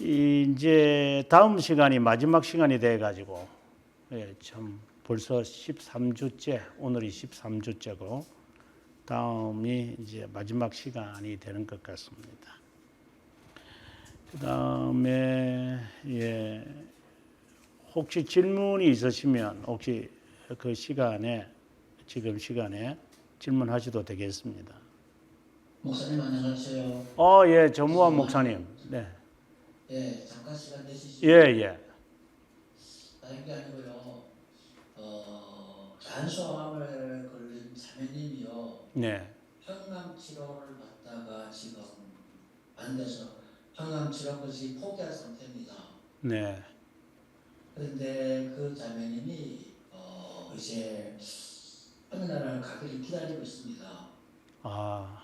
이제 다음 시간이 마지막 시간이 돼 가지고 참 벌써 13주째, 오늘이 13주째고 다음이 이제 마지막 시간이 되는 것 같습니다. 그다음에 혹시 질문이 있으시면 혹시 그 시간에 지금 시간에 질문하셔도 되겠습니다. 목사님 안녕하세요. 예, 전무환 목사님. 네. 예, 잠깐 시간 되시죠? 예. 다른 게 아니고요. 간소암을 걸린 자매님이요. 네. 항암 치료를 받다가 지금 안 돼서 항암 치료 것이 포기한 상태입니다. 네. 그런데 그 자매님이 이제 어느 나라를 가기를 기다리고 있습니다.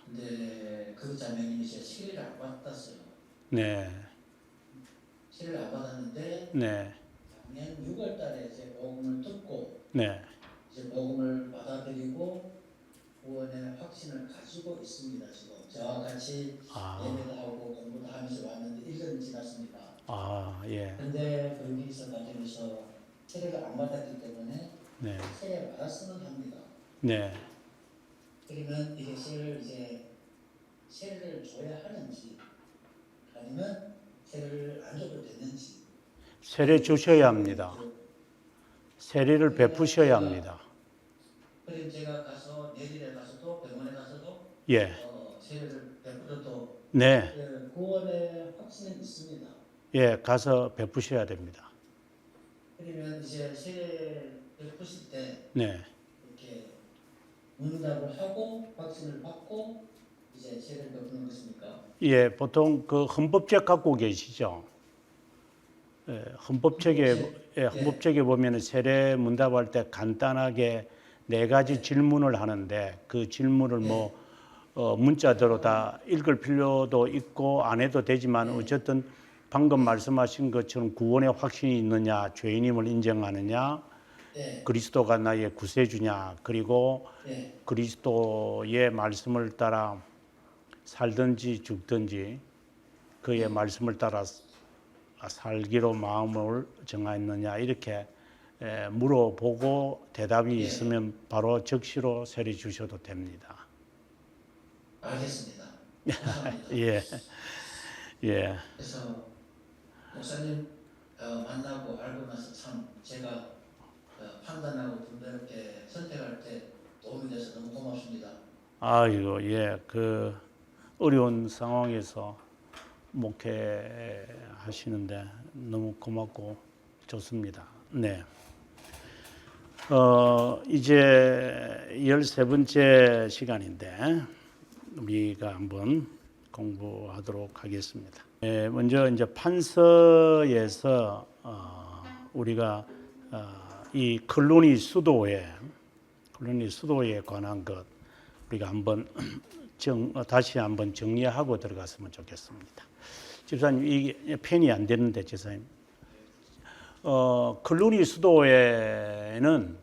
근데 그 자매님이 이제 세례를 안 받았어요. 네. 세례를 안 받았는데 네. 작년 6월 달에 이제 복음을 듣고 네. 이제 복음을 받아들이고 구원의 확신을 가지고 있습니다. 지금 저와 같이 예배도 하고 공부도 하면서 왔는데 1년이 지났습니다. 예. 그런데 거기서 가정에서 세례를 안 받았기 때문에 네. 세례를 받았으면 합니다. 네. 그러면 이게 세례를 줘야 하는지 아니면 세례를 안 줘도 되는지. 세례 주셔야 합니다. 세례를 베푸셔야 합니다. 그래서 제가 가서 내일에 가서도 병원에 가서도 예. 세례를 베풀어도 네. 구원의 확신은 있습니다. 예, 가서 베푸셔야 됩니다. 그러면 이제 세례 베푸실 때 네. 이렇게 응답을 하고 확신을 받고 이제 세례를 베푸는 것입니까? 예, 보통 그 헌법책 갖고 계시죠? 예, 헌법책에 보면은 세례 문답할 때 간단하게 4가지 질문을 하는데 그 질문을 문자대로 다 읽을 필요도 있고 안 해도 되지만 어쨌든 방금 말씀하신 것처럼 구원의 확신이 있느냐, 죄인임을 인정하느냐, 그리스도가 나의 구세주냐, 그리고 그리스도의 말씀을 따라 살든지 죽든지 그의 말씀을 따라 살기로 마음을 정하였느냐 이렇게 물어보고 대답이 있으면 바로 즉시로 세례 주셔도 됩니다. 알겠습니다. 감사합니다. 예. 그래서 목사님 만나고 알고 나서 참 제가 판단하고 분별하게 선택할 때 도움이 돼서 너무 고맙습니다. 그 어려운 상황에서 목회하시는데 너무 고맙고 좋습니다. 네. 이제 13번째 시간인데 우리가 한번 공부하도록 하겠습니다. 먼저 이제 판서에서 우리가 이 콜로니 수도에 관한 것 우리가 한번 다시 한번 정리하고 들어갔으면 좋겠습니다. 집사님, 이 펜이 안 되는데, 집사님. 콜로니 수도에는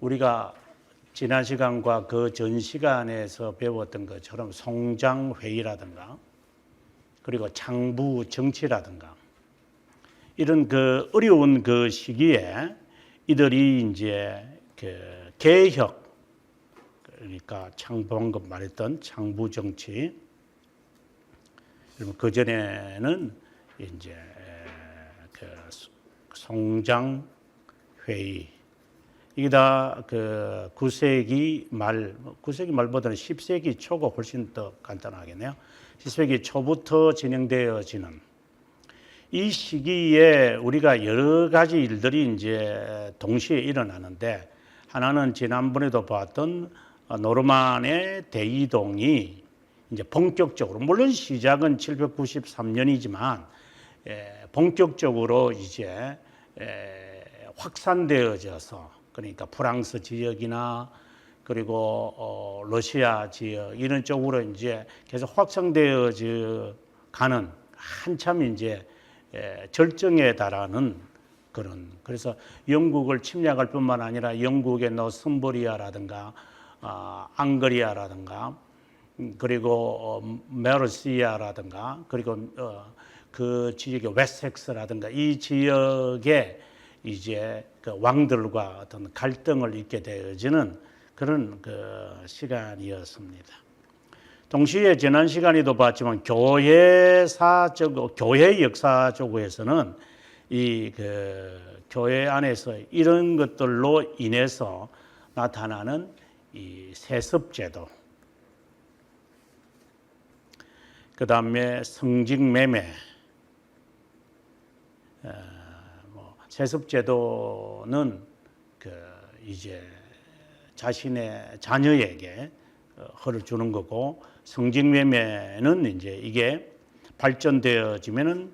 우리가 지난 시간과 그 전 시간에서 배웠던 것처럼 성장회의라든가 그리고 창부 정치라든가 이런 그 어려운 그 시기에 이들이 이제 그 개혁 그러니까 방금 말했던 창부 정치 그 전에는 이제 그 성장 회의 이게 다 그 9세기 말보다는 10세기 초가 훨씬 더 간단하겠네요. 10세기 초부터 진행되어지는 이 시기에 우리가 여러 가지 일들이 이제 동시에 일어나는데 하나는 지난번에도 봤던 노르만의 대이동이 이제 본격적으로 물론 시작은 793년이지만 본격적으로 이제 확산되어져서 그러니까 프랑스 지역이나 그리고 러시아 지역 이런 쪽으로 이제 계속 확산되어져 가는 한참 이제 절정에 달하는 그런 그래서 영국을 침략할 뿐만 아니라 영국의 노스럼버리아라든가 앙거리아라든가 그리고 메르시아라든가 그리고 그 지역의 웨스텍스라든가 이 지역에 이제 그 왕들과 어떤 갈등을 있게 되어지는 그런 그 시간이었습니다. 동시에 지난 시간에도 봤지만 교회 역사적으로서는 이 그 교회 안에서 이런 것들로 인해서 나타나는 이 세습제도, 그 다음에 성직매매, 세습제도는 그 이제 자신의 자녀에게 허를 주는 거고, 성직매매는 이제 이게 발전되어지면은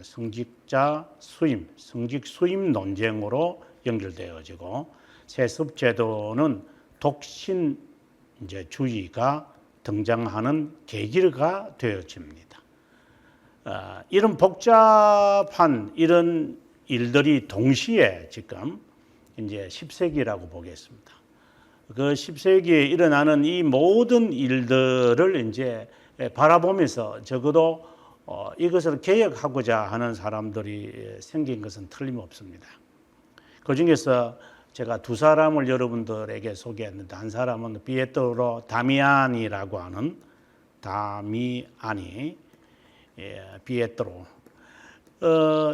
성직자 수임, 성직 수임 논쟁으로 연결되어지고, 세습제도는 독신 이제 주의가 등장하는 계기가 되어집니다. 이런 복잡한 이런 일들이 동시에 지금 이제 10세기라고 보겠습니다. 그 10세기에 일어나는 이 모든 일들을 이제 바라보면서 적어도 이것을 개혁하고자 하는 사람들이 생긴 것은 틀림없습니다. 그 중에서 제가 두 사람을 여러분들에게 소개했는데, 한 사람은 피에트로 다미아니라고 하는 피에트로.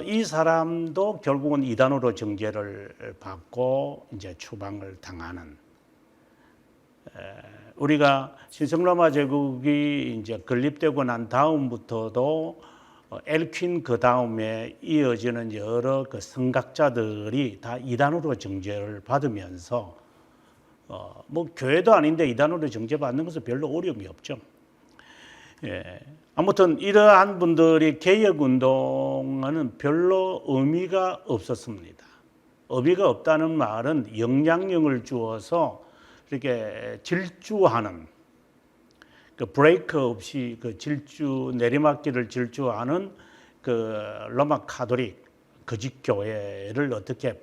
이 사람도 결국은 이단으로 정죄를 받고 이제 추방을 당하는. 우리가 신성로마 제국이 이제 건립되고 난 다음부터도 엘퀸 그 다음에 이어지는 여러 그 성각자들이 다 이단으로 정죄를 받으면서 뭐 교회도 아닌데 이단으로 정죄받는 것은 별로 어려움이 없죠. 예. 아무튼 이러한 분들이 개혁운동은 별로 의미가 없었습니다. 의미가 없다는 말은 영향력을 주어서 이렇게 질주하는, 그 브레이크 없이 그 내리막길을 질주하는 그 로마 카톨릭 거짓 교회를 어떻게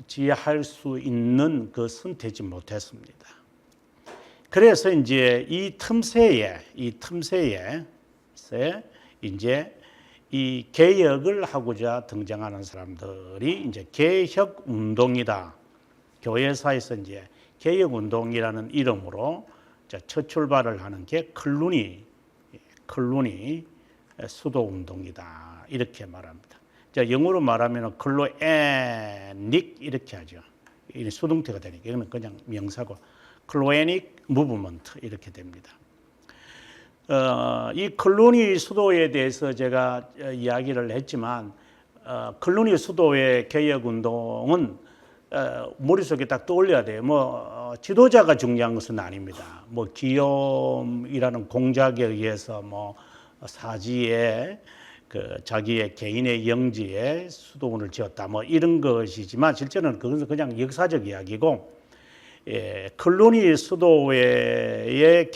방지할 수 있는 것은 되지 못했습니다. 그래서 이제 이 틈새에 이제 이 개혁을 하고자 등장하는 사람들이 이제 개혁 운동이다. 교회사에서 이제 개혁 운동이라는 이름으로 첫 출발을 하는 게 클루니 수도 운동이다. 이렇게 말합니다. 영어로 말하면 클로에닉 이렇게 하죠. 이 수동태가 되니까 이거는 그냥 명사고 클로에닉 무브먼트 이렇게 됩니다. 이 클루니 수도에 대해서 제가 이야기를 했지만 클루니 수도의 개혁 운동은 머릿속에 딱 떠올려야 돼요. 지도자가 중요한 것은 아닙니다. 기욤이라는 공작에 의해서 사지에 그 자기의 개인의 영지에 수도원을 지었다. 이런 것이지만 실제는 그것은 그냥 역사적 이야기고, 클루니 수도회의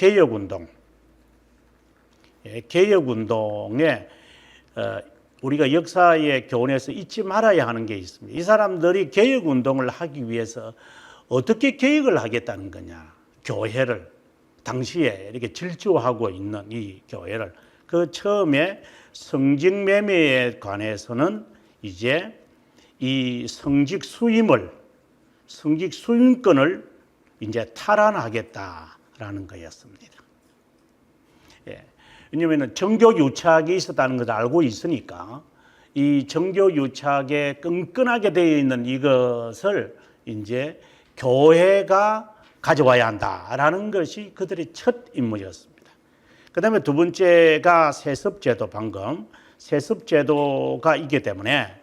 개혁운동에 우리가 역사의 교훈에서 잊지 말아야 하는 게 있습니다. 이 사람들이 개혁운동을 하기 위해서 어떻게 개혁을 하겠다는 거냐. 교회를, 당시에 이렇게 질주하고 있는 이 교회를. 그 처음에 성직매매에 관해서는 이제 이 성직 수임권을 이제 탈환하겠다라는 거였습니다. 왜냐하면 정교 유착이 있었다는 것을 알고 있으니까 이 정교 유착에 끈끈하게 되어 있는 이것을 이제 교회가 가져와야 한다라는 것이 그들의 첫 임무였습니다. 그 다음에 두 번째가 세습제도, 세습제도가 있기 때문에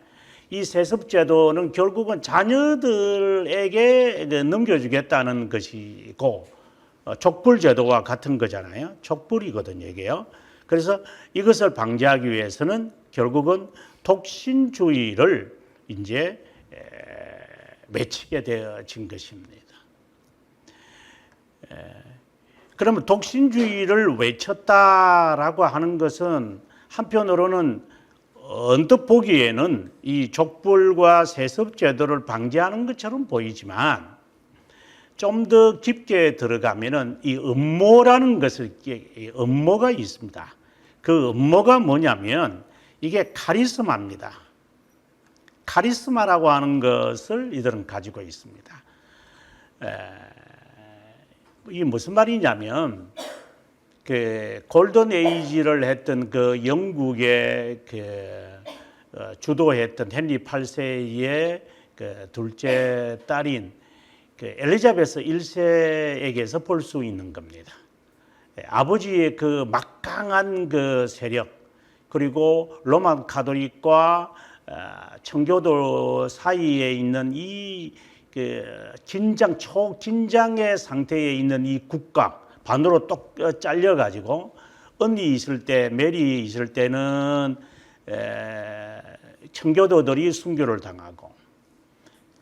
이 세습제도는 결국은 자녀들에게 넘겨주겠다는 것이고, 족불제도와 같은 거잖아요. 족불이거든요, 이게요. 그래서 이것을 방지하기 위해서는 결국은 독신주의를 이제 외치게 되어진 것입니다. 그러면 독신주의를 외쳤다라고 하는 것은 한편으로는 언뜻 보기에는 이 족불과 세습제도를 방지하는 것처럼 보이지만, 좀 더 깊게 들어가면은 이 음모라는 것을 이 음모가 있습니다. 그 음모가 뭐냐면 이게 카리스마입니다. 카리스마라고 하는 것을 이들은 가지고 있습니다. 이게 무슨 말이냐면 그 골든 에이지를 했던 그 영국의 주도했던 헨리 8세의 그 둘째 딸인 그 엘리자베스 1세에게서 볼 수 있는 겁니다. 아버지의 그 막강한 그 세력, 그리고 로마 가톨릭과 청교도 사이에 있는 이 그 긴장, 초긴장의 상태에 있는 이 국가, 반으로 똑 잘려가지고 언니 있을 때, 메리 있을 때는 청교도들이 순교를 당하고,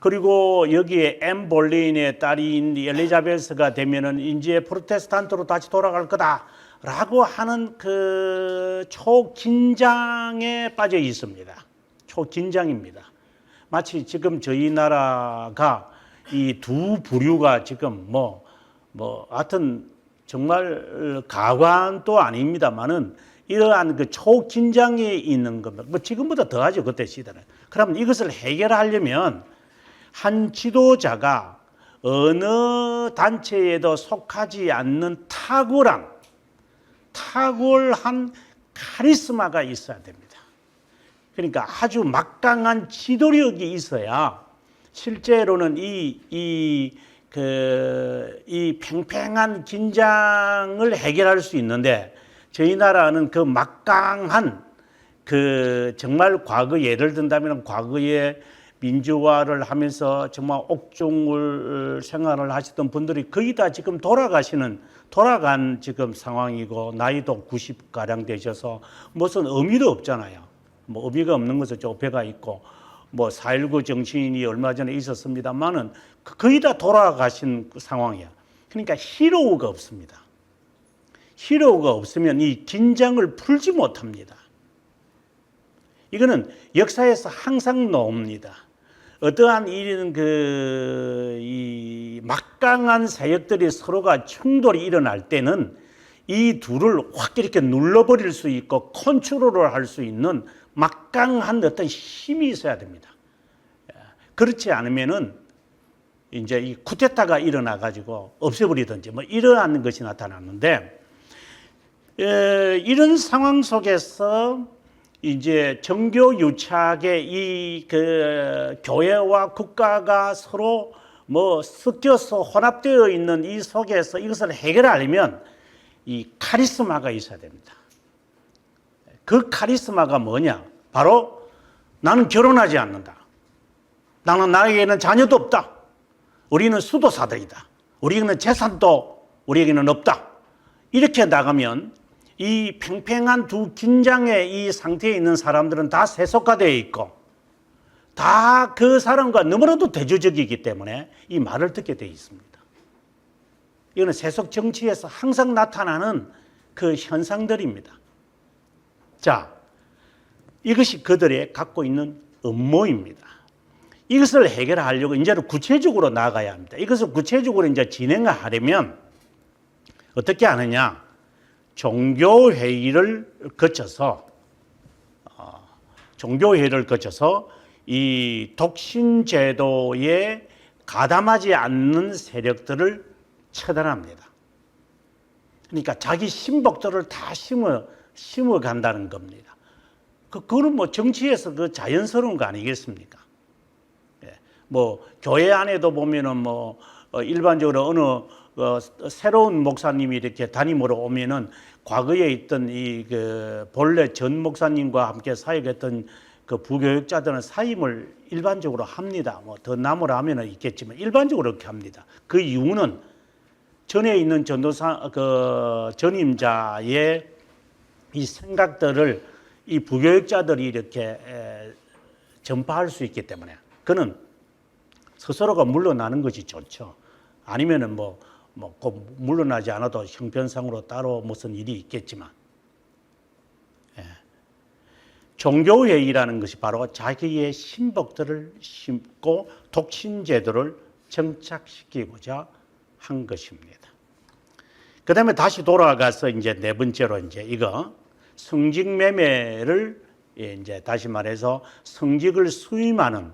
그리고 여기에 앤 볼레인의 딸인 엘리자베스가 되면은 이제 프로테스탄트로 다시 돌아갈 거다라고 하는 그 초긴장에 빠져 있습니다. 초긴장입니다. 마치 지금 저희 나라가 이 두 부류가 지금 하여튼 정말 가관도 아닙니다만은 이러한 그 초긴장에 있는 겁니다. 뭐 지금보다 더하죠, 그때 시대는. 그러면 이것을 해결하려면 한 지도자가 어느 단체에도 속하지 않는 탁월한 카리스마가 있어야 됩니다. 그러니까 아주 막강한 지도력이 있어야 실제로는 이 팽팽한 긴장을 해결할 수 있는데, 저희 나라는 그 막강한 정말 과거 예를 든다면 과거에 민주화를 하면서 정말 옥중을 생활을 하시던 분들이 거의 다 지금 돌아간 지금 상황이고, 나이도 90가량 되셔서 무슨 의미도 없잖아요. 뭐 의미가 없는 것은 좁혀가 있고, 뭐 4.19 정치인이 얼마 전에 있었습니다만은 거의 다 돌아가신 상황이야. 그러니까 히로우가 없습니다. 히로우가 없으면 이 긴장을 풀지 못합니다. 이거는 역사에서 항상 나옵니다. 어떠한 일은 이 막강한 세력들이 서로가 충돌이 일어날 때는 이 둘을 확 이렇게 눌러버릴 수 있고 컨트롤을 할 수 있는 막강한 어떤 힘이 있어야 됩니다. 그렇지 않으면은 이제 이 쿠데타가 일어나 가지고 없애버리든지 뭐 이러한 것이 나타났는데, 이런 상황 속에서 이제 정교 유착의 이 교회와 국가가 서로 뭐 섞여서 혼합되어 있는 이 속에서 이것을 해결하려면 이 카리스마가 있어야 됩니다. 그 카리스마가 뭐냐? 바로 나는 결혼하지 않는다. 나에게는 자녀도 없다. 우리는 수도사들이다. 우리는 재산도 우리에게는 없다. 이렇게 나가면 이 팽팽한 두 긴장의 이 상태에 있는 사람들은 다 세속화되어 있고, 다 그 사람과 너무나도 대조적이기 때문에 이 말을 듣게 되어 있습니다. 이거는 세속 정치에서 항상 나타나는 그 현상들입니다. 자, 이것이 그들의 갖고 있는 음모입니다. 이것을 해결하려고 이제는 구체적으로 나아가야 합니다. 이것을 구체적으로 이제 진행을 하려면 어떻게 하느냐? 종교회의를 거쳐서 이 독신제도에 가담하지 않는 세력들을 처단합니다. 그러니까 자기 신복들을 다 심어 간다는 겁니다. 그거는 뭐 정치에서 그 자연스러운 거 아니겠습니까? 뭐 교회 안에도 보면은 뭐 일반적으로 어느 새로운 목사님이 이렇게 담임으로 오면은 과거에 있던 본래 전 목사님과 함께 사역했던 그 부교육자들은 사임을 일반적으로 합니다. 뭐 더 남으라 하면은 있겠지만 일반적으로 그렇게 합니다. 그 이유는 전에 있는 전도사 전임자의 이 생각들을 이 부교육자들이 이렇게 전파할 수 있기 때문에 그는 스스로가 물러나는 것이 좋죠. 아니면은 꼭 물러나지 않아도 형편상으로 따로 무슨 일이 있겠지만, 종교회의라는 것이 바로 자기의 신복들을 심고 독신제도를 정착시키고자 한 것입니다. 그 다음에 다시 돌아가서 이제 네 번째로 이제 이거 성직 매매를 이제 다시 말해서 성직을 수임하는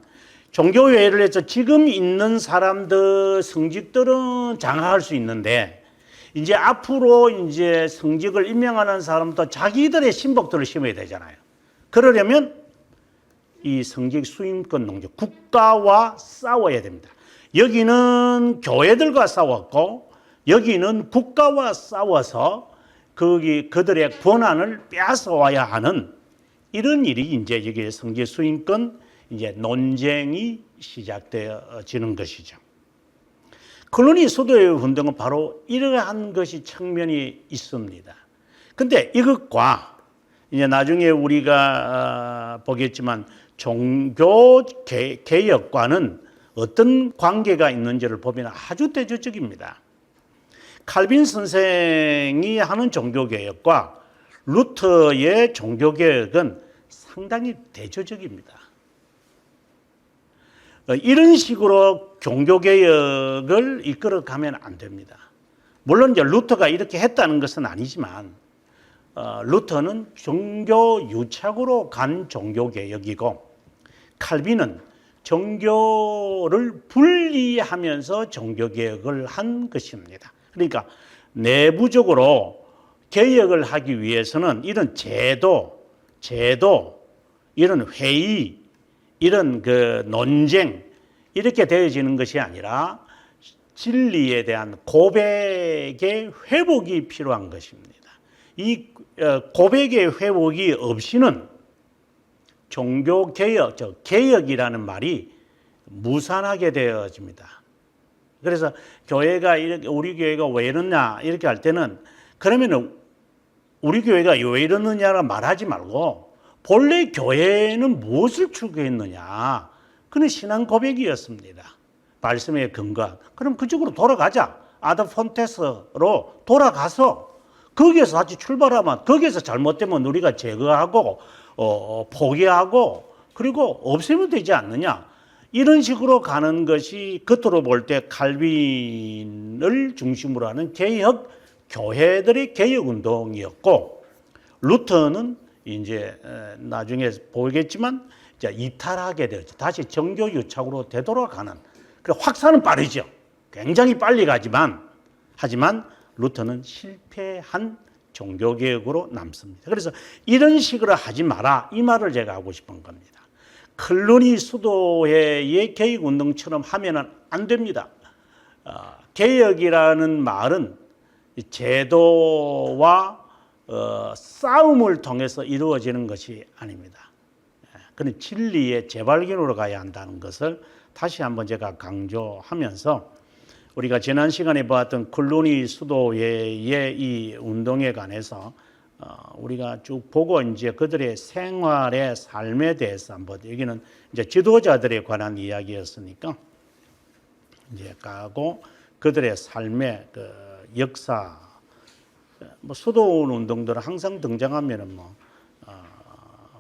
종교회의를 해서 지금 있는 사람들 성직들은 장악할 수 있는데 이제 앞으로 이제 성직을 임명하는 사람도 자기들의 신복들을 심어야 되잖아요. 그러려면 이 성직 수임권 농지 국가와 싸워야 됩니다. 여기는 교회들과 싸웠고 여기는 국가와 싸워서 그들의 권한을 빼앗아와야 하는 이런 일이 이제 여기 성직 수임권 이제 논쟁이 시작되어지는 것이죠. 콜로니 수도회 운동은 바로 이러한 것이 측면이 있습니다. 근데 이것과 이제 나중에 우리가 보겠지만 종교 개혁과는 어떤 관계가 있는지를 보면 아주 대조적입니다. 칼빈 선생이 하는 종교개혁과 루터의 종교개혁은 상당히 대조적입니다. 이런 식으로 종교개혁을 이끌어가면 안 됩니다. 물론 이제 루터가 이렇게 했다는 것은 아니지만 루터는 종교 유착으로 간 종교개혁이고 칼빈은 종교를 분리하면서 종교개혁을 한 것입니다. 그러니까 내부적으로 개혁을 하기 위해서는 이런 제도, 이런 회의, 이런 그 논쟁 이렇게 되어지는 것이 아니라 진리에 대한 고백의 회복이 필요한 것입니다. 이 고백의 회복이 없이는 종교개혁, 개혁이라는 말이 무산하게 되어집니다. 그래서 교회가 이렇게 우리 교회가 왜 이러냐 이렇게 할 때는 그러면은 우리 교회가 왜 이러느냐를 말하지 말고 본래 교회는 무엇을 추구했느냐 그는 신앙 고백이었습니다. 말씀에 근거한. 그럼 그쪽으로 돌아가자. 아더 폰테스로 돌아가서 거기에서 다시 출발하면 거기에서 잘못되면 우리가 제거하고 포기하고 그리고 없애면 되지 않느냐. 이런 식으로 가는 것이 겉으로 볼 때 칼빈을 중심으로 하는 개혁 교회들의 개혁 운동이었고 루터는 이제 나중에 보겠지만 이제 이탈하게 되었죠. 다시 정교 유착으로 되돌아가는. 그 확산은 빠르죠. 굉장히 빨리 가지만 하지만 루터는 실패한 종교개혁으로 남습니다. 그래서 이런 식으로 하지 마라 이 말을 제가 하고 싶은 겁니다. 클루니 수도회의 개혁운동처럼 하면 안 됩니다. 개혁이라는 말은 제도와 싸움을 통해서 이루어지는 것이 아닙니다. 그는 진리의 재발견으로 가야 한다는 것을 다시 한번 제가 강조하면서 우리가 지난 시간에 보았던 클루니 수도회의 이 운동에 관해서 우리가 쭉 보고 이제 그들의 생활의 삶에 대해서 한번 여기는 이제 지도자들에 관한 이야기였으니까 이제 가고 그들의 삶의 그 역사 뭐 수도원 운동들은 항상 등장하면은 뭐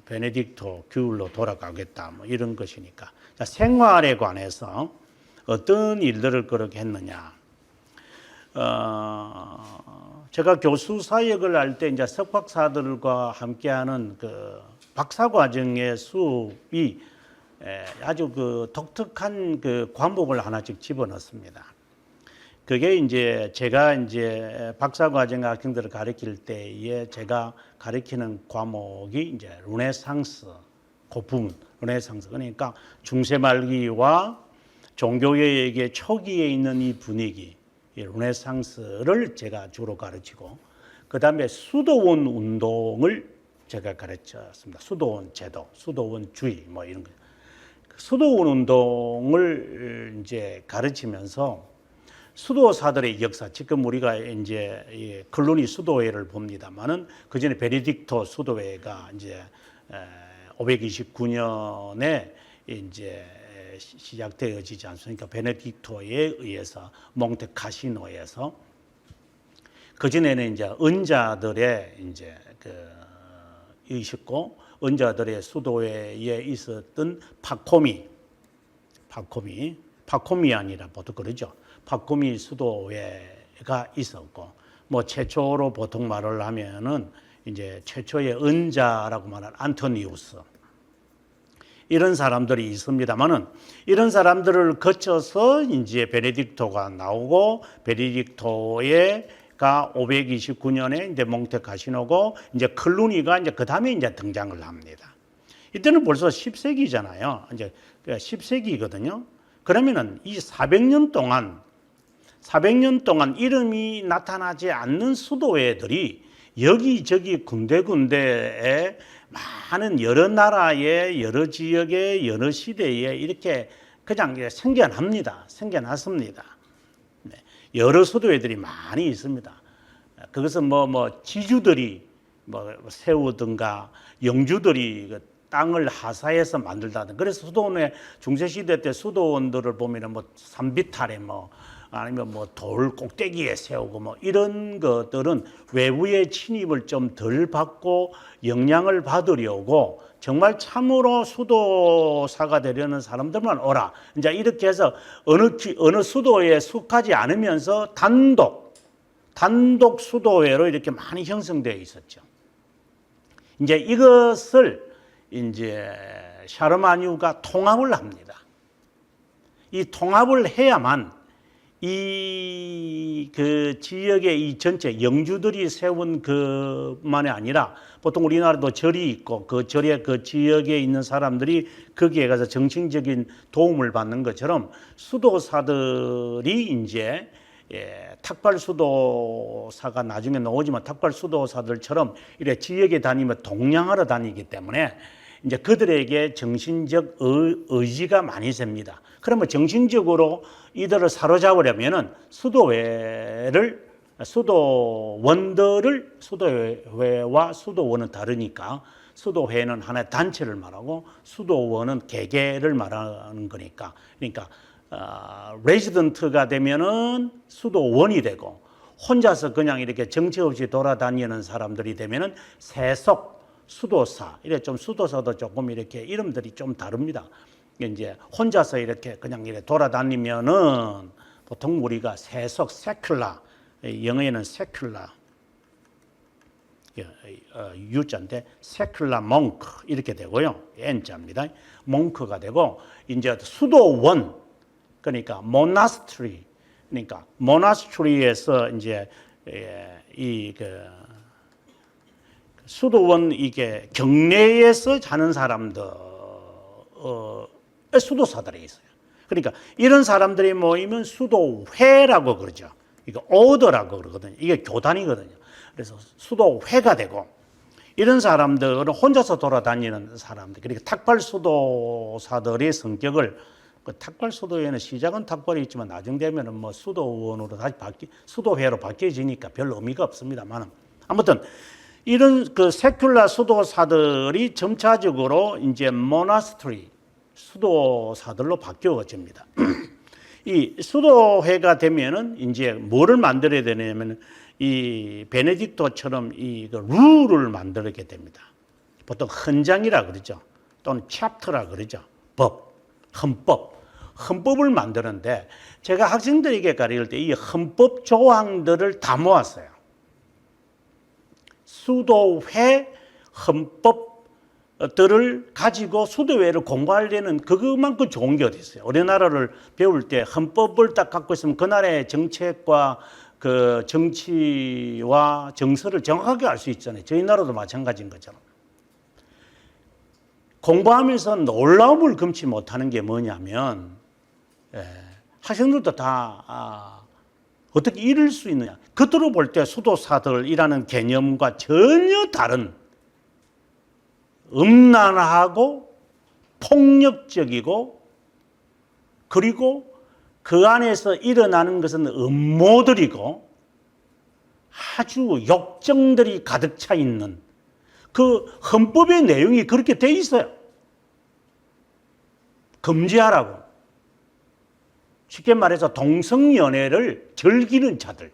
베네딕토 규율로 돌아가겠다 뭐 이런 것이니까 자, 생활에 관해서 어떤 일들을 그렇게 했느냐. 제가 교수 사역을 할 때 이제 석박사들과 함께하는 그 박사 과정의 수업이 아주 그 독특한 그 과목을 하나씩 집어넣습니다. 그게 이제 제가 이제 박사 과정 학생들을 가르칠 때에 제가 가르치는 과목이 이제 르네상스 그 부분, 르네상스 그러니까 중세 말기와 종교개혁의 초기에 있는 이 분위기, 이 르네상스를 제가 주로 가르치고 그 다음에 수도원 운동을 제가 가르쳤습니다. 수도원 제도, 수도원주의 뭐 이런 거. 수도원 운동을 이제 가르치면서 수도사들의 역사, 지금 우리가 이제 클루니 수도회를 봅니다만은 그 전에 베네딕토 수도회가 이제 529년에 이제 시작되어지지 않습니까? 베네딕토에 의해서 몽테카시노에서 그 전에는 이제 은자들의 이제 그 있었고 은자들의 수도회에 있었던 파코미 아니라 보통 그러죠. 박구미 수도회가 있었고, 뭐 최초로 보통 말을 하면은 이제 최초의 은자라고 말하는 안토니우스, 이런 사람들이 있습니다만은, 이런 사람들을 거쳐서 이제 베네딕토가 나오고, 베네딕토가 529년에 이제 몽테카시노고, 이제 클루니가 이제 그 다음에 이제 등장을 합니다. 이때는 벌써 10세기잖아요. 이제 10세기거든요. 그러면은 이 400년 동안 이름이 나타나지 않는 수도회들이 여기저기 군데군데에 많은 여러 나라의 여러 지역의 여러 시대에 이렇게 그냥 생겨났습니다. 네. 여러 수도회들이 많이 있습니다. 그것은 뭐 지주들이 뭐 세우든가 영주들이 그 땅을 하사해서 만들다든. 그래서 수도원의 중세시대 때 수도원들을 보면은 뭐 산비탈에 뭐 아니면 뭐 돌 꼭대기에 세우고 뭐 이런 것들은 외부의 침입을 좀 덜 받고 영향을 받으려고 정말 참으로 수도사가 되려는 사람들만 오라. 이제 이렇게 해서 어느 수도에 속하지 않으면서 단독 수도회로 이렇게 많이 형성되어 있었죠. 이제 이것을 이제 샤르마뉴가 통합을 합니다. 이 통합을 해야만 그 지역의 이 전체 영주들이 세운 그만이 아니라, 보통 우리나라도 절이 있고 그 절에 그 지역에 있는 사람들이 거기에 가서 정신적인 도움을 받는 것처럼 수도사들이 이제 탁발 수도사가 나중에 나오지만 탁발 수도사들처럼 이렇게 지역에 다니며 동냥하러 다니기 때문에 이제 그들에게 정신적 의지가 많이 셉니다. 그러면 정신적으로 이들을 사로잡으려면은 수도회와 수도원은 다르니까, 수도회는 하나의 단체를 말하고 수도원은 개개를 말하는 거니까, 그러니까 레지던트가 되면은 수도원이 되고, 혼자서 그냥 이렇게 정체 없이 돌아다니는 사람들이 되면은 세속 수도사, 이렇게 좀 수도사도 조금 이렇게 이름들이 좀 다릅니다. 이제 혼자서 이렇게 그냥 이렇게 돌아다니면은 보통 우리가 세속 세큘라, 영어에는 세큘라 U자인데 세큘라 몽크 이렇게 되고요. N자입니다. 몽크가 되고, 이제 수도원, 그러니까 모나스트리, 그러니까 모나스트리에서 이제 수도원 이게 경내에서 사는 사람들 수도사들이 있어요. 그러니까 이런 사람들이 모이면 수도회라고 그러죠. 이거 오더라고 그러거든요. 이게 교단이거든요. 그래서 수도회가 되고, 이런 사람들은 혼자서 돌아다니는 사람들, 그러니까 탁발 수도사들의 성격을, 그 탁발 수도회는 시작은 탁발이 있지만 나중 되면은 뭐 수도원으로 다시 수도회로 바뀌어지니까 별 의미가 없습니다만, 아무튼 이런 그 세큘라 수도사들이 점차적으로 이제 모나스트리 수도사들로 바뀌어집니다. 이 수도회가 되면은 이제 뭐를 만들어야 되냐면 이 베네딕토처럼 이 룰을 만들게 됩니다. 보통 헌장이라 그러죠. 또는 챕터라 그러죠. 헌법을 만드는데, 제가 학생들에게 가르칠 때 이 헌법 조항들을 다 모았어요. 수도회 헌법들을 가지고 수도회를 공부하려는 그것만큼 좋은 게 어디 있어요. 우리나라를 배울 때 헌법을 딱 갖고 있으면 그 나라의 정책과 그 정치와 정서를 정확하게 알 수 있잖아요. 저희 나라도 마찬가지인 것처럼. 공부하면서 놀라움을 금치 못하는 게 뭐냐면, 학생들도 다 어떻게 이룰 수 있느냐. 겉으로 볼 때 수도사들이라는 개념과 전혀 다른 음란하고 폭력적이고, 그리고 그 안에서 일어나는 것은 음모들이고 아주 욕정들이 가득 차 있는 그 헌법의 내용이 그렇게 돼 있어요. 금지하라고. 쉽게 말해서 동성연애를 즐기는 자들,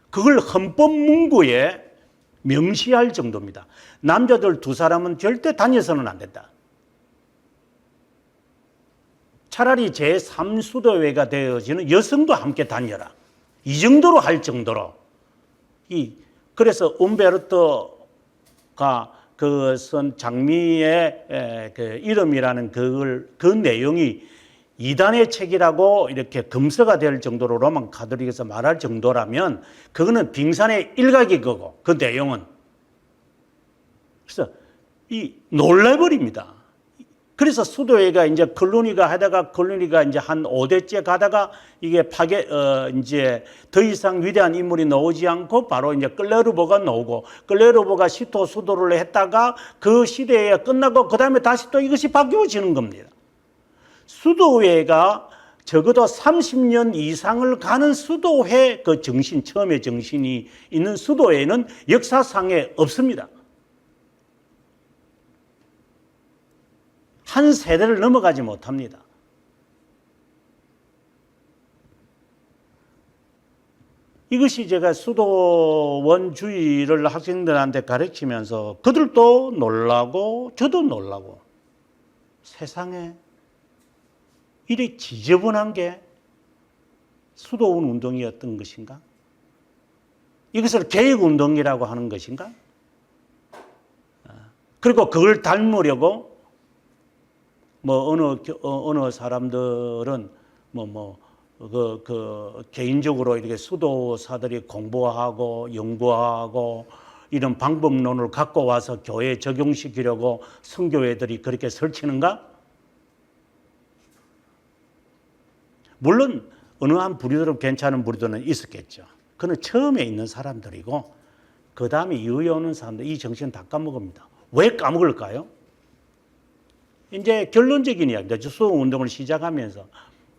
그걸 헌법 문구에 명시할 정도입니다. 남자들 2사람은 절대 다녀서는 안 된다. 차라리 제3수도회가 되어지는 여성도 함께 다녀라. 이 정도로 할 정도로. 그래서 움베르토가 그선 장미의 그 이름이라는 그 내용이 이단의 책이라고 이렇게 금서가 될 정도로 로만 가톨릭에서 말할 정도라면 그거는 빙산의 일각이 거고 그 내용은. 그래서 놀래버립니다. 그래서 수도회가 이제 클루니가 이제 한 5대째 가다가 이게 이제 더 이상 위대한 인물이 나오지 않고 바로 이제 클레르보가 나오고 클레르보가 시토 수도를 했다가 그 시대에 끝나고 그 다음에 다시 또 이것이 바뀌어지는 겁니다. 수도회가 적어도 30년 이상을 가는 수도회 그 정신, 처음에 정신이 있는 수도회는 역사상에 없습니다. 한 세대를 넘어가지 못합니다. 이것이 제가 수도원주의를 학생들한테 가르치면서 그들도 놀라고 저도 놀라고 세상에 이리 지저분한 게 수도원 운동이었던 것인가? 이것을 개혁운동이라고 하는 것인가? 그리고 그걸 닮으려고 어느 사람들은 개인적으로 이렇게 수도사들이 공부하고 연구하고 이런 방법론을 갖고 와서 교회에 적용시키려고 선교회들이 그렇게 설치는가? 물론 어느 한 부류들은 괜찮은 부류들은 있었겠죠. 그는 처음에 있는 사람들이고 그 다음에 이후에 오는 사람들 이 정신 다 까먹습니다. 왜 까먹을까요? 이제 결론적인 이야기입니다. 수도운동을 시작하면서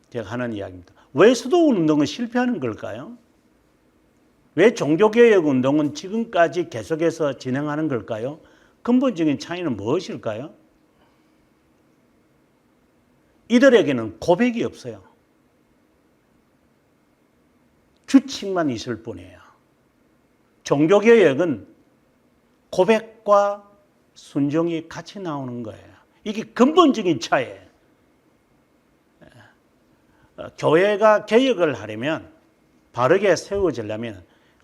제가 하는 이야기입니다. 왜 수도운동은 실패하는 걸까요? 왜 종교개혁운동은 지금까지 계속해서 진행하는 걸까요? 근본적인 차이는 무엇일까요? 이들에게는 고백이 없어요. 규칙만 있을 뿐이에요. 종교개혁은 고백과 순종이 같이 나오는 거예요. 이게 근본적인 차이예요. 교회가 개혁을 하려면 바르게 세워지려면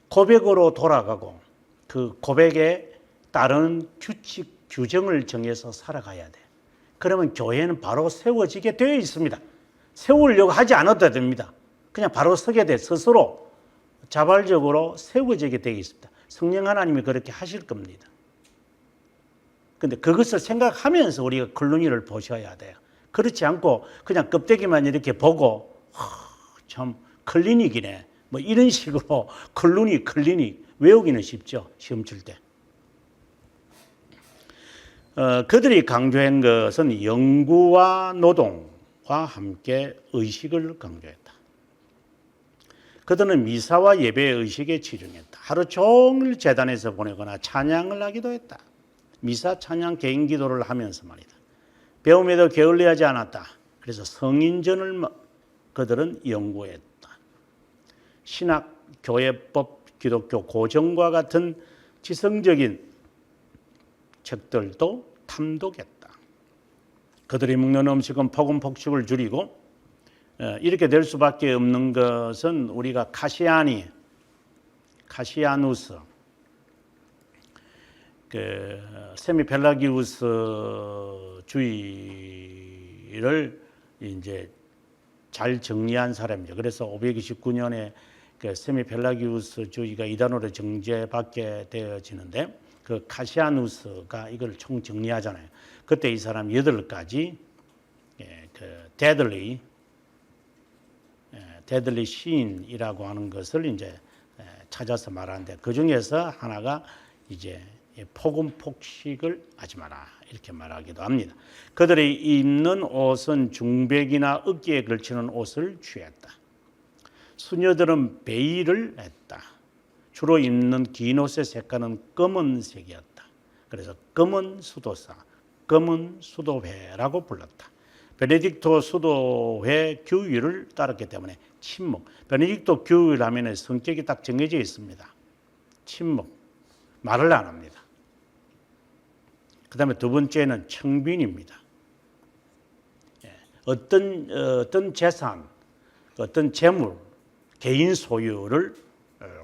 고백으로 돌아가고 그 고백에 따른 규칙, 규정을 정해서 살아가야 돼요. 그러면 교회는 바로 세워지게 되어 있습니다. 세우려고 하지 않아도 됩니다. 그냥 바로 서게 돼 스스로 자발적으로 세워지게 되어 있습니다. 성령 하나님이 그렇게 하실 겁니다. 근데 그것을 생각하면서 우리가 클루니를 보셔야 돼요. 그렇지 않고 그냥 껍데기만 이렇게 보고 참 클리닉이네 뭐 이런 식으로 클리닉 외우기는 쉽죠. 시험 칠 때. 그들이 강조한 것은 연구와 노동과 함께 의식을 강조했다. 그들은 미사와 예배의 의식에 치중했다. 하루 종일 제단에서 보내거나 찬양을 하기도 했다. 미사, 찬양, 개인 기도를 하면서 말이다. 배움에도 게을리하지 않았다. 그래서 성인전을 그들은 연구했다. 신학, 교회법, 기독교 고정과 같은 지성적인 책들도 탐독했다. 그들이 먹는 음식은 폭음 폭식을 줄이고 이렇게 될 수밖에 없는 것은 우리가 카시아누스 그 세미펠라기우스주의를 이제 잘 정리한 사람이죠. 그래서 529년에 그 세미펠라기우스주의가 이단으로 정죄받게 되어지는데 그 카시아누스가 이걸 총 정리하잖아요. 그때 이 사람 8가지 그 데들리 시인이라고 하는 것을 이제 찾아서 말하는데 그 중에서 하나가 이제 폭음 폭식을 하지 마라 이렇게 말하기도 합니다. 그들이 입는 옷은 중백이나 어깨에 걸치는 옷을 취했다. 수녀들은 베일을 했다. 주로 입는 긴 옷의 색깔은 검은색이었다. 그래서 검은 수도사, 검은 수도회라고 불렀다. 베네딕토 수도회 규율을 따랐기 때문에 침묵. 베네딕토 규율 하면 성격이 딱 정해져 있습니다. 침묵. 말을 안 합니다. 그 다음에 두 번째는 청빈입니다. 어떤 재산, 어떤 재물, 개인 소유를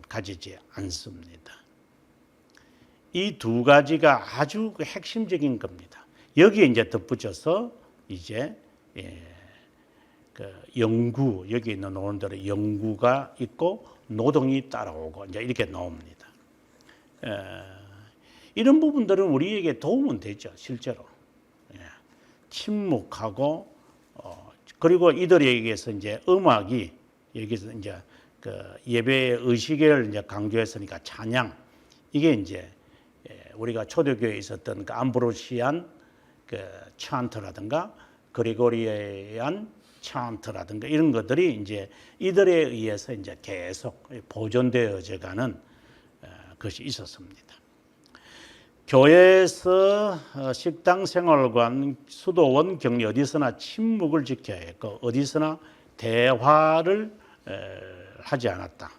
가지지 않습니다. 이 두 가지가 아주 핵심적인 겁니다. 여기에 이제 덧붙여서 이제 그 영구, 여기 있는 논대로 영구가 있고 노동이 따라오고 이제 이렇게 나옵니다. 이런 부분들은 우리에게 도움은 되죠, 실제로. 침묵하고 그리고 이들에게서 이제 음악이 여기서 이제 그 예배의 의식을 이제 강조했으니까 찬양, 이게 이제 우리가 초대교회에 있었던 그 암브로시안 그 찬트라든가 그리고리안 찬트라든가 이런 것들이 이제 이들에 의해서 이제 계속 보존되어져 가는 것이 있었습니다. 교회에서 식당 생활관, 수도원, 격리 어디서나 침묵을 지켜야 했고 어디서나 대화를 하지 않았다.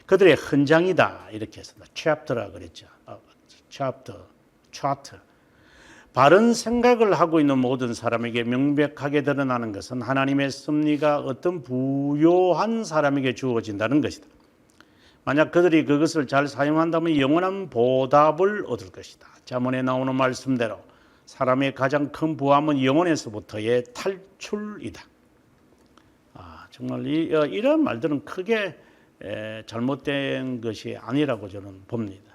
그들의 헌장이다 이렇게 했습니다. 챕터라 그랬죠. 챕터. 바른 생각을 하고 있는 모든 사람에게 명백하게 드러나는 것은 하나님의 섭리가 어떤 부요한 사람에게 주어진다는 것이다. 만약 그들이 그것을 잘 사용한다면 영원한 보답을 얻을 것이다. 잠언에 나오는 말씀대로 사람의 가장 큰 부함은 영혼에서부터의 탈출이다. 정말 이런 말들은 크게 잘못된 것이 아니라고 저는 봅니다.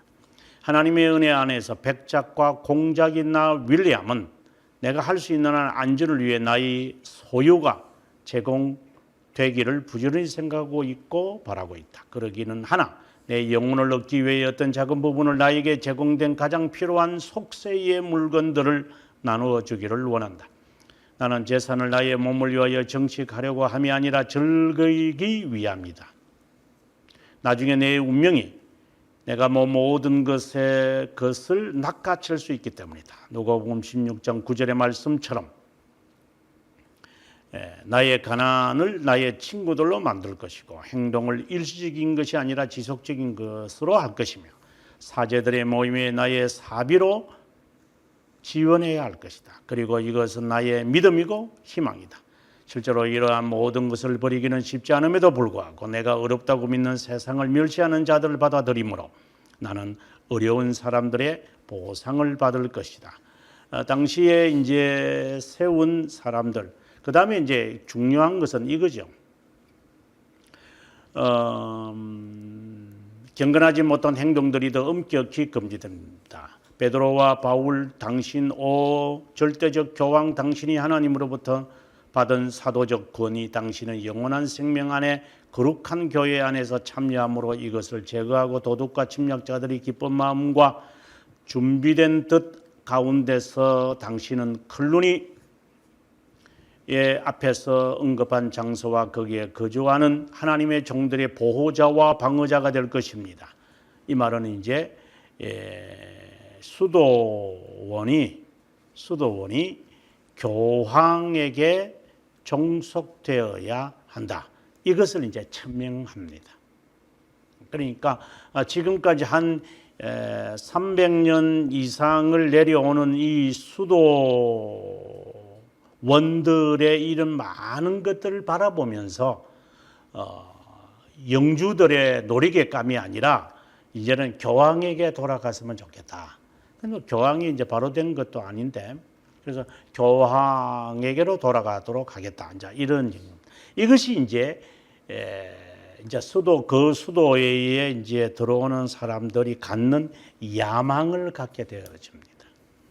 하나님의 은혜 안에서 백작과 공작이나 윌리엄은 내가 할 수 있는 한 안전을 위해 나의 소유가 제공되기를 부지런히 생각하고 있고 바라고 있다. 그러기는 하나 내 영혼을 얻기 위해 어떤 작은 부분을 나에게 제공된 가장 필요한 속세의 물건들을 나누어 주기를 원한다. 나는 재산을 나의 몸을 위하여 정식하려고 함이 아니라 즐기기 위함이다. 나중에 내 운명이 내가 모든 것을 낚아챌 수 있기 때문이다. 누가복음 16장 9절의 말씀처럼 나의 가난을 나의 친구들로 만들 것이고 행동을 일시적인 것이 아니라 지속적인 것으로 할 것이며 사제들의 모임에 나의 사비로 지원해야 할 것이다. 그리고 이것은 나의 믿음이고 희망이다. 실제로 이러한 모든 것을 버리기는 쉽지 않음에도 불구하고 내가 어렵다고 믿는 세상을 멸시하는 자들을 받아들이므로 나는 어려운 사람들의 보상을 받을 것이다. 당시에 이제 세운 사람들, 그 다음에 이제 중요한 것은 이거죠. 경건하지 못한 행동들이 더 엄격히 금지됩니다. 베드로와 바울, 당신 절대적 교황, 당신이 하나님으로부터 받은 사도적 권위, 당신은 영원한 생명 안에 거룩한 교회 안에서 참여함으로 이것을 제거하고 도둑과 침략자들이 기쁜 마음과 준비된 뜻 가운데서 당신은 클루니의 앞에서 언급한 장소와 거기에 거주하는 하나님의 종들의 보호자와 방어자가 될 것입니다. 이 말은 이제 수도원이 교황에게 종속되어야 한다. 이것을 이제 천명합니다. 그러니까 지금까지 한 300년 이상을 내려오는 이 수도원들의 이런 많은 것들을 바라보면서 영주들의 놀이객감이 아니라 이제는 교황에게 돌아갔으면 좋겠다. 근데 교황이 이제 바로 된 것도 아닌데 그래서 교황에게로 돌아가도록 하겠다. 이제 이런 이것이 이제 그 수도에 이제 들어오는 사람들이 갖는 야망을 갖게 되어집니다.